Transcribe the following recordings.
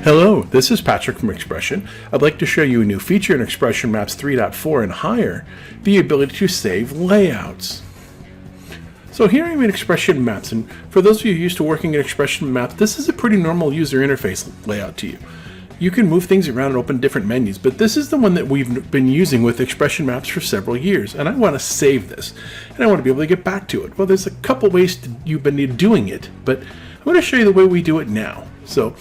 Hello, this is Patrick from XPression. I'd like to show you a new feature in XPression Maps 3.4 and higher, the ability to save layouts. So here I'm in XPression Maps, and for those of you used to working in XPression Maps, this is a pretty normal user interface layout to you. You can move things around and open different menus, but this is the one that we've been using with XPression Maps for several years, and I want to save this, and I want to be able to get back to it. Well, there's a couple ways you've been doing it, but I'm going to show you the way we do it now. So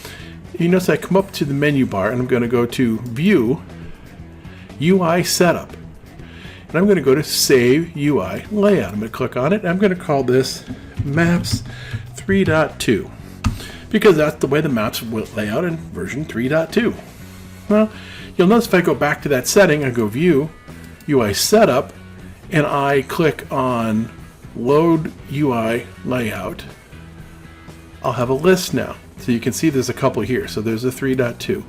you notice I come up to the menu bar and I'm going to go to View, UI Setup. And I'm going to go to Save UI Layout. I'm going to click on it. I'm going to call this Maps 3.2 because that's the way the maps will lay out in version 3.2. Well, you'll notice if I go back to that setting, I go View, UI Setup, and I click on Load UI Layout. I'll have a list now. So you can see there's a couple here. So there's a 3.2.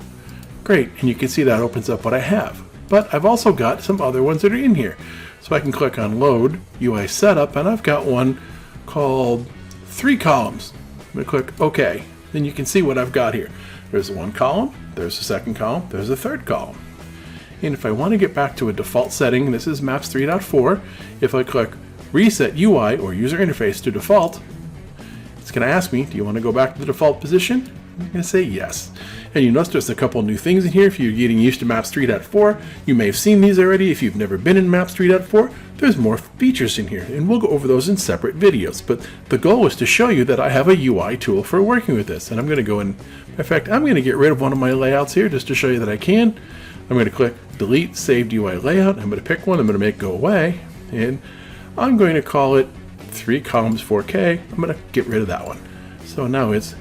Great, and you can see that opens up what I have. But I've also got some other ones that are in here. So I can click on Load, UI Setup, and I've got one called 3 columns. I'm going to click OK. Then you can see what I've got here. There's one column, there's a second column, there's a third column. And if I want to get back to a default setting, this is Maps 3.4, if I click Reset UI or User Interface to Default, it's going to ask me, do you want to go back to the default position? I'm going to say yes. And you notice there's a couple new things in here. If you're getting used to Maps 3.4, you may have seen these already. If you've never been in Maps 3.4, there's more features in here, and we'll go over those in separate videos. But the goal is to show you that I have a UI tool for working with this. And I'm going to go in fact, I'm going to get rid of one of my layouts here just to show you that I can. I'm going to click Delete Saved UI Layout. I'm going to pick one. I'm going to make go away. And I'm going to call it 3 columns 4K. I'm going to get rid of that one. So now it's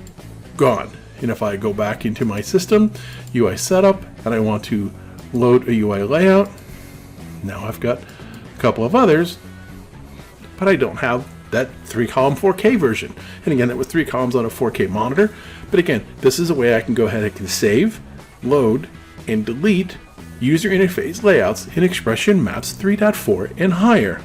gone. And if I go back into my system, UI Setup, and I want to load a UI layout, now I've got a couple of others, but I don't have that 3 column 4K version. And again, that was 3 columns on a 4K monitor. But again, this is a way I can go ahead and can save, load, and delete user interface layouts in XPression Maps 3.4 and higher.